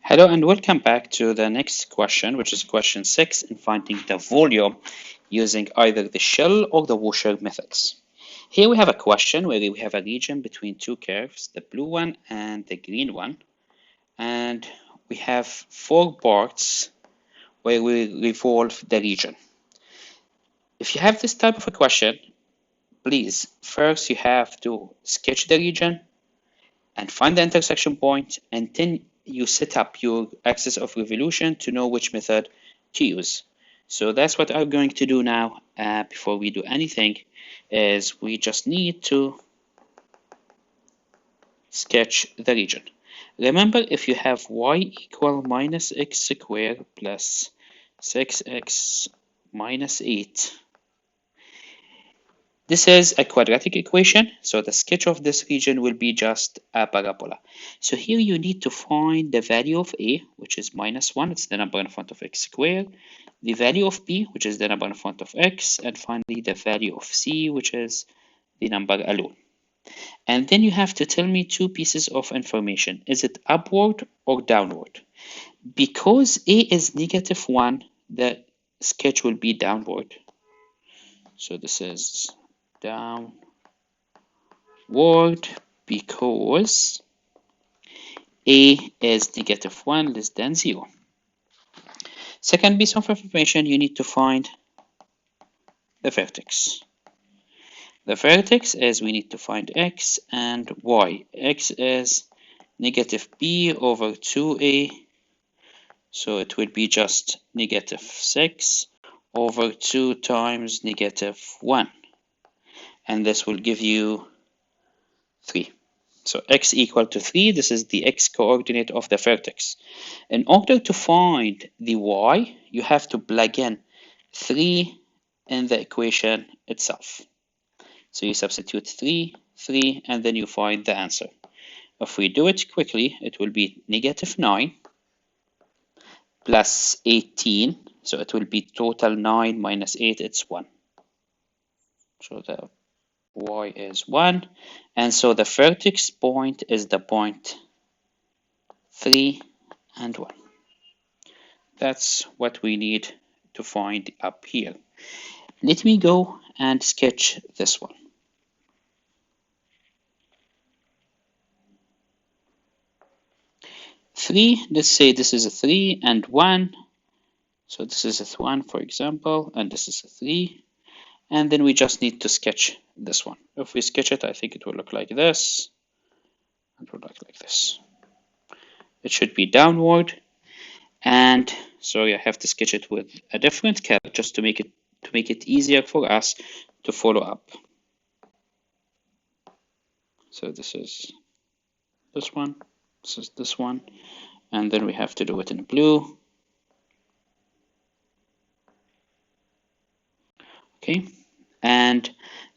Hello and welcome back to the next question, which is question 6 in finding the volume using either the shell or the washer methods. Here we have a question where we have a region between two curves, the blue one and the green one, and we have 4 parts where we revolve the region. If you have this type of a question, please first you have to sketch the region and find the intersection point, and then you set up your axis of revolution to know which method to use. So that's what I'm going to do now. Before we do anything, is we just need to sketch the region. Remember, if you have y equal minus x squared plus 6x minus 8, this is a quadratic equation, so the sketch of this region will be just a parabola. So here you need to find the value of a, which is minus 1, it's the number in front of x squared, the value of b, which is the number in front of x, and finally the value of c, which is the number alone. And then you have to tell me 2 pieces of information. Is it upward or downward? Because a is negative 1, the sketch will be downward. So this is downward because a is negative 1 less than 0. Second piece of information, you need to find the vertex. The vertex is we need to find x and y. X is negative b over 2a, so it will be just negative 6 over 2 times negative 1, and this will give you 3. So x equal to 3, this is the x coordinate of the vertex. In order to find the y, you have to plug in 3 in the equation itself. So you substitute 3, 3, and then you find the answer. If we do it quickly, it will be negative 9 plus 18. So it will be total 9 minus 8, it's 1. So the y is 1. And so the vertex point is the point 3 and 1. That's what we need to find up here. Let me go and sketch this one. Three, let's say this is a 3 and 1. So this is a 1, for example, and this is a 3. And then we just need to sketch this one. If we sketch it, I think it will look like this. It will look like this. It should be downward. And sorry, I have to sketch it with a different color just to make it easier for us to follow up. So this is this one, this is this one, and then we have to do it in blue. Okay, and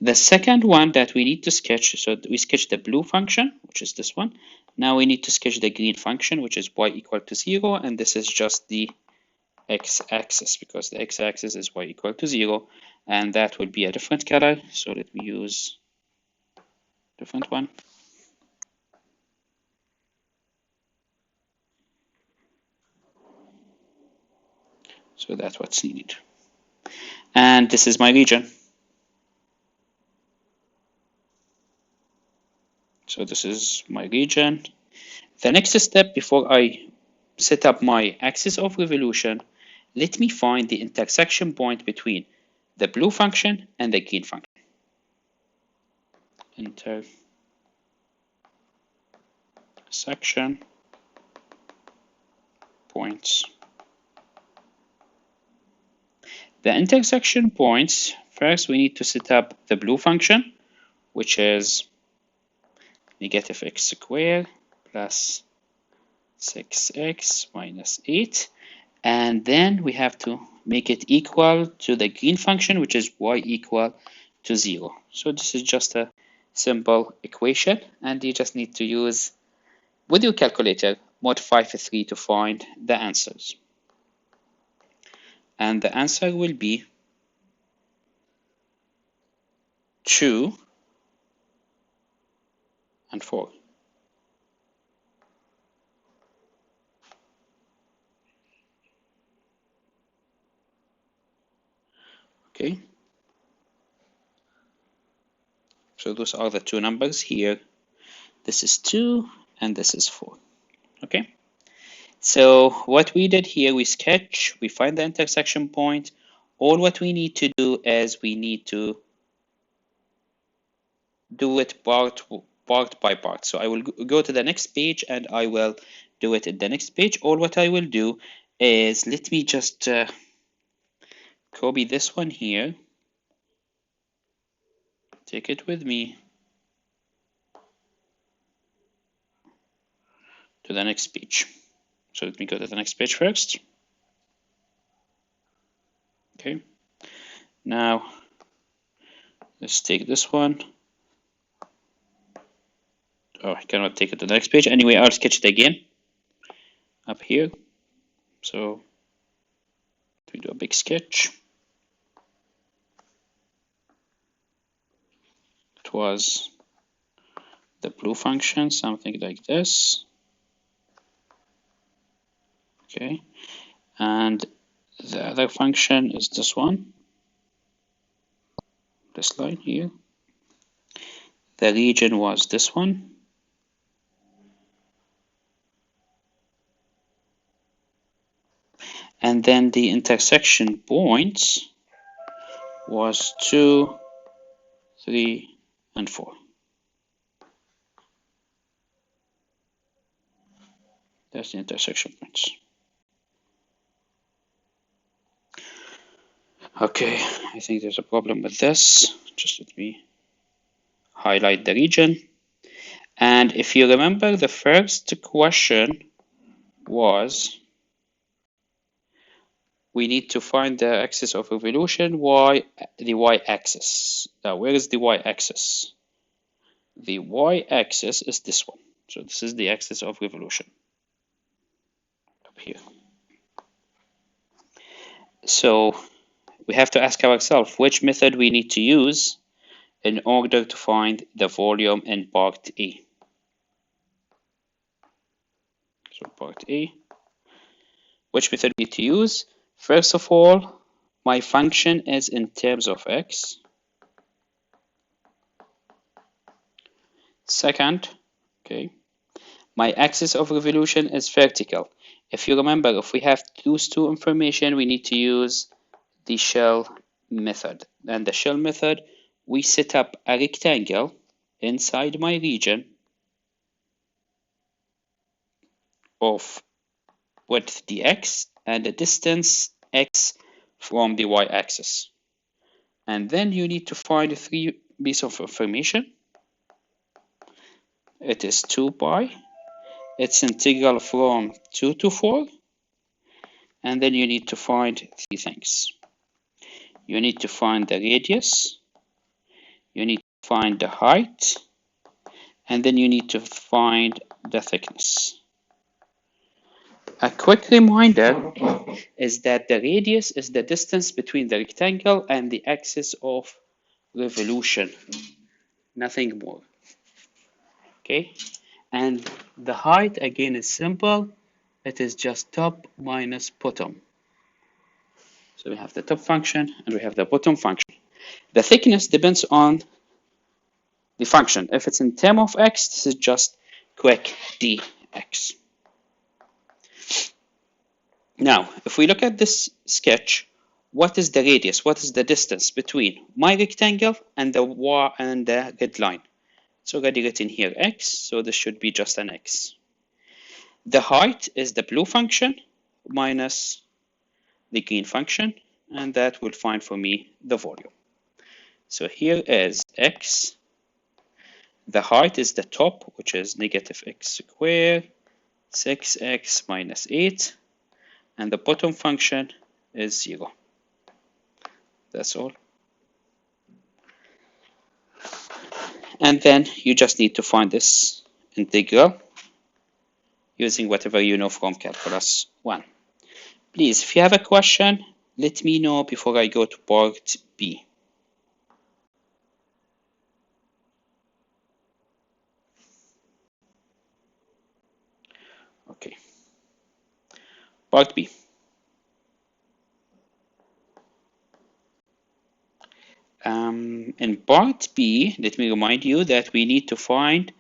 the second one that we need to sketch, so we sketch the blue function, which is this one. Now we need to sketch the green function, which is y equal to 0, and this is just the x-axis because the x-axis is y equal to 0, and that will be a different color. So let me use a different one. So that's what's needed. And this is my region. So this is my region. The next step before I set up my axis of revolution, let me find the intersection point between the blue function and the green function. Intersection points. The intersection points, first we need to set up the blue function, which is negative x squared plus 6x minus 8. And then we have to make it equal to the green function, which is y equal to 0. So this is just a simple equation, and you just need to use, with your calculator, modify for 3 to find the answers. And the answer will be 2 and 4. Okay, so those are the two numbers here. This is 2 and this is 4. Okay, so what we did here, we sketch, we find the intersection point. All what we need to do is we need to do it part by part. So I will go to the next page and I will do it at the next page. All what I will do is, let me just copy this one here, take it with me to the next page. So let me go to the next page first. Okay, now let's take this one. Oh, I cannot take it to the next page. Anyway, I'll sketch it again up here. So we do a big sketch. It was the blue function, something like this. Okay, and the other function is this one, this line here. The region was this one. And then the intersection points was 2, 3, and 4. That's the intersection points. Okay, I think there's a problem with this. Just let me highlight the region. And if you remember, the first question was, we need to find the axis of revolution, the y-axis. Now, where is the y-axis? The y-axis is this one. So this is the axis of revolution up here. So we have to ask ourselves which method we need to use in order to find the volume in part A. So part A, which method we need to use? First of all, my function is in terms of x. Second, okay, my axis of revolution is vertical. If you remember, if we have those two information, we need to use the shell method. And the shell method, we set up a rectangle inside my region of width dx and the distance x from the y-axis. And then you need to find three pieces of information. It is 2 pi. It's integral from 2 to 4. And then you need to find three things. You need to find the radius. You need to find the height. And then you need to find the thickness. A quick reminder is that the radius is the distance between the rectangle and the axis of revolution, nothing more. Okay, and the height again is simple, it is just top minus bottom. So we have the top function and we have the bottom function. The thickness depends on the function. If it's in term of x, this is just quick dx. Now, if we look at this sketch, what is the radius? What is the distance between my rectangle and the red line? It's already written here x, so this should be just an x. The height is the blue function minus the green function, and that will find for me the volume. So here is x. The height is the top, which is negative x squared, 6x minus 8. And the bottom function is 0. That's all. And then you just need to find this integral using whatever you know from calculus 1. Please, if you have a question, let me know before I go to part B. Okay. Part B. In part B, let me remind you that we need to find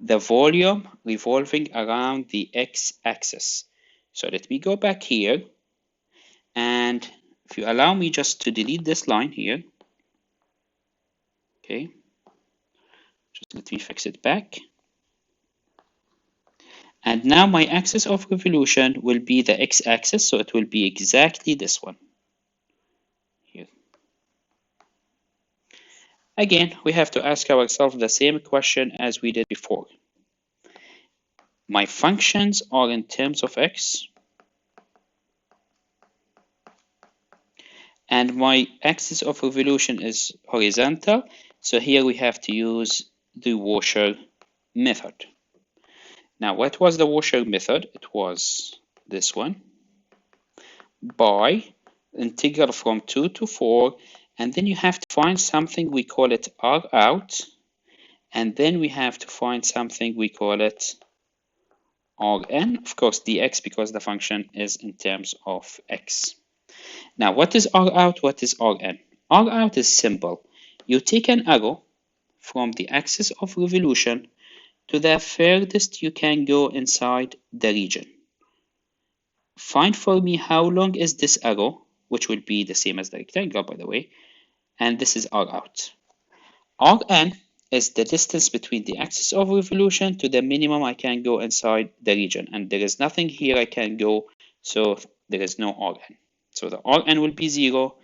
the volume revolving around the x-axis. So let me go back here, and if you allow me just to delete this line here, okay, just let me fix it back. And now my axis of revolution will be the x-axis, so it will be exactly this one here. Again, we have to ask ourselves the same question as we did before. My functions are in terms of x, and my axis of revolution is horizontal, so here we have to use the washer method. Now, what was the washer method? It was this one, by integral from 2 to 4, and then you have to find something, we call it R out, and then we have to find something, we call it Rn, of course dx, because the function is in terms of x. Now, what is R out? What is Rn? R out is simple. You take an arrow from the axis of revolution to the furthest you can go inside the region. Find for me how long is this arrow, which will be the same as the rectangle, by the way, and this is R out. Rn is the distance between the axis of revolution to the minimum I can go inside the region, and there is nothing here I can go, so there is no Rn. So the Rn will be 0,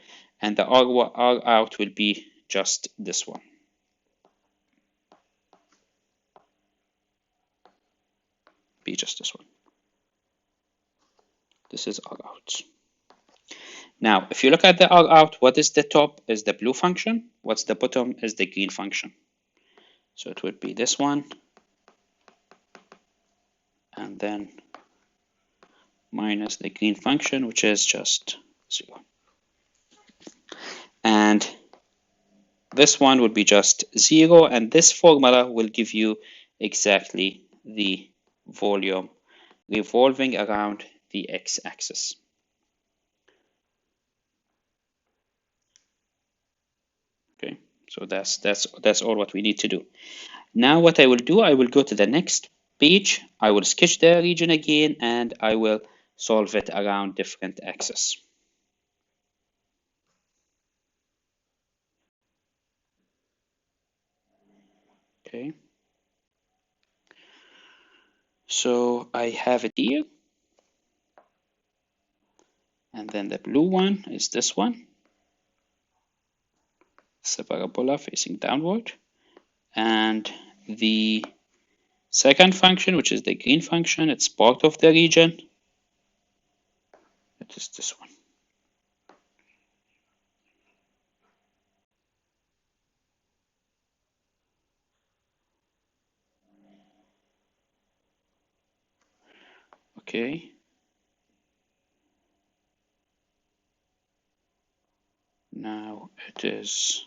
and the R out will be just this one. Be just this one. This is R out. Now, if you look at the R out, what is the top is the blue function. What's the bottom is the green function. So it would be this one, and then minus the green function, which is just 0. And this one would be just 0, and this formula will give you exactly the volume revolving around the x-axis. Okay, so that's all what we need to do. Now what I will do, I will go to the next page, I will sketch the region again, and I will solve it around different axes. Okay, so I have it here, and then the blue one is this one. It's a parabola facing downward, and the second function, which is the green function, it's part of the region. It is this one. Okay. Now it is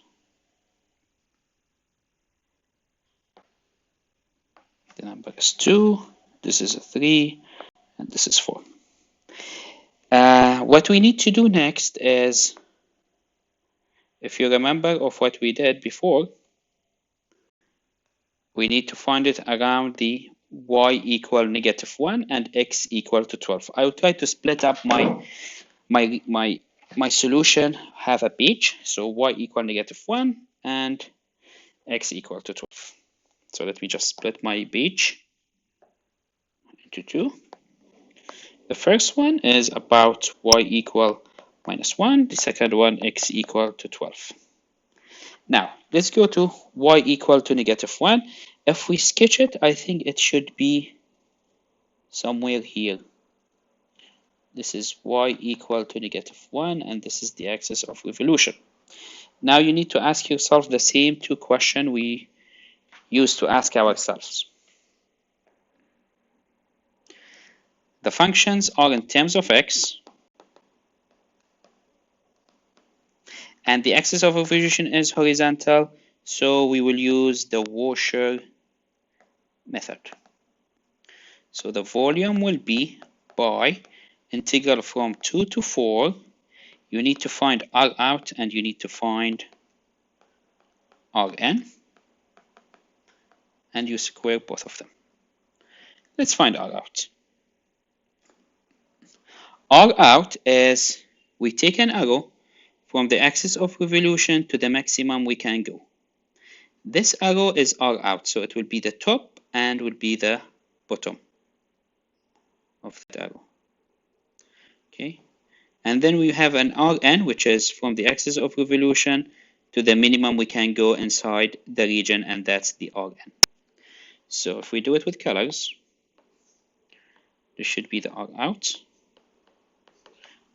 the number is 2, this is a 3, and this is 4. What we need to do next is, if you remember of what we did before, we need to find it around the y equal -1 and x equal to 12. I will try to split up my solution half a page, so y equal -1 and x equal to 12. So let me just split my page into 2. The first one is about y equal -1, the second one x equal to 12. Now let's go to y equal to -1. If we sketch it, I think it should be somewhere here. This is y equal to -1, and this is the axis of revolution. Now you need to ask yourself the same two questions we used to ask ourselves. The functions are in terms of x, and the axis of revolution is horizontal, so we will use the washer method. So the volume will be by integral from 2 to 4. You need to find R out, and you need to find Rn, and you square both of them. Let's find R out. R out is we take an arrow from the axis of revolution to the maximum we can go. This arrow is R out, so it will be the top and will be the bottom of that arrow. Okay, and then we have an Rn, which is from the axis of revolution to the minimum we can go inside the region, and that's the Rn. So if we do it with colors, this should be the R out,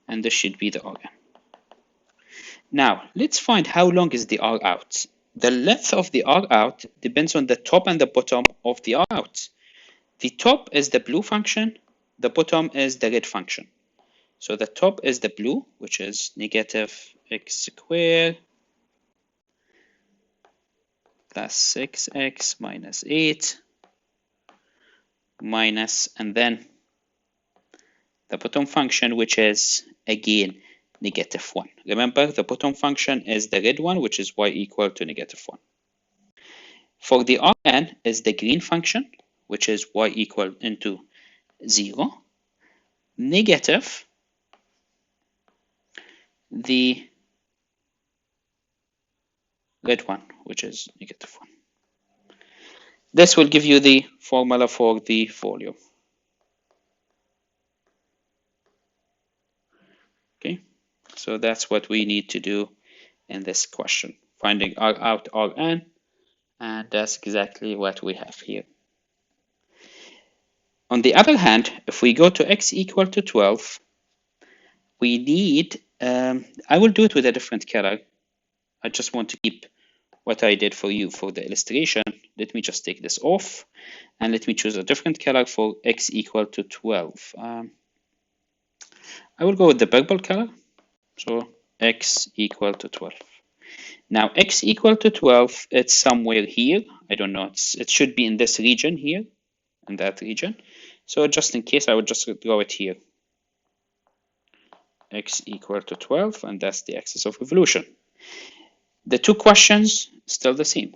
and this should be the Rn. Now, let's find how long is the R out. The length of the R out depends on the top and the bottom of the R out. The top is the blue function, the bottom is the red function. So the top is the blue, which is negative x squared plus 6x minus 8 minus, and then the bottom function, which is again negative 1. Remember, the bottom function is the red one, which is y equal to negative 1. For the Rn is the green function, which is y equal into 0, negative the red one, which is negative 1. This will give you the formula for the volume. Okay, so that's what we need to do in this question, finding R out Rn, and that's exactly what we have here. On the other hand, if we go to x equal to 12, we need, I will do it with a different color. I just want to keep what I did for you for the illustration. Let me just take this off and let me choose a different color for x equal to 12. I will go with the purple color. So x equal to 12. Now x equal to 12, it's somewhere here. I don't know, it should be in this region here, in that region. So just in case, I would just draw it here. X equal to 12, and that's the axis of revolution. The two questions still the same.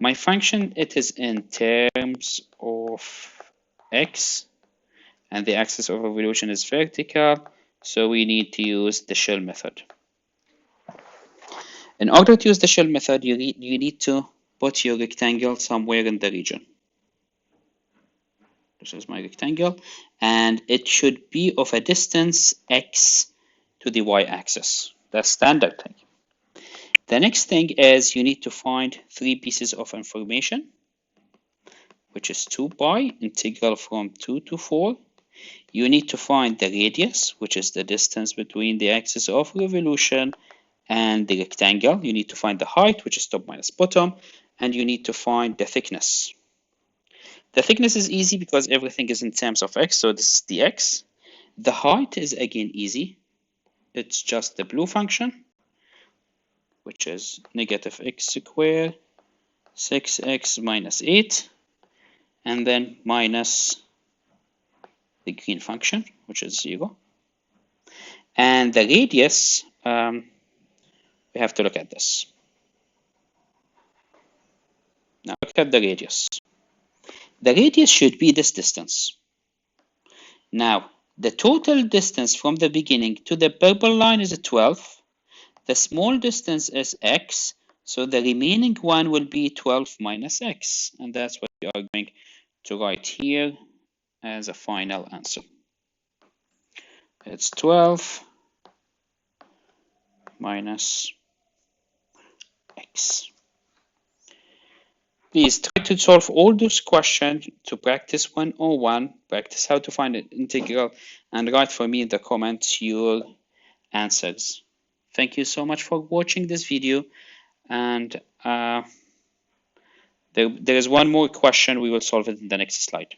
My function, it is in terms of x, and the axis of revolution is vertical, so we need to use the shell method. In order to use the shell method, you need to put your rectangle somewhere in the region. This is my rectangle, and it should be of a distance x to the y-axis. That's standard thing. The next thing is you need to find three pieces of information, which is 2 pi, integral from 2 to 4. You need to find the radius, which is the distance between the axis of revolution and the rectangle. You need to find the height, which is top minus bottom, and you need to find the thickness. The thickness is easy because everything is in terms of x, so this is the x. The height is again easy. It's just the blue function, which is negative x squared 6x minus 8, and then minus the green function, which is 0. And the radius, we have to look at this. Now look at the radius. The radius should be this distance. Now, the total distance from the beginning to the purple line is 12. The small distance is x, so the remaining one will be 12 minus x. And that's what we are going to write here as a final answer. It's 12 minus x. Please try to solve all those questions to practice 101, practice how to find an integral, and write for me in the comments your answers. Thank you so much for watching this video, and there is one more question. We will solve it in the next slide.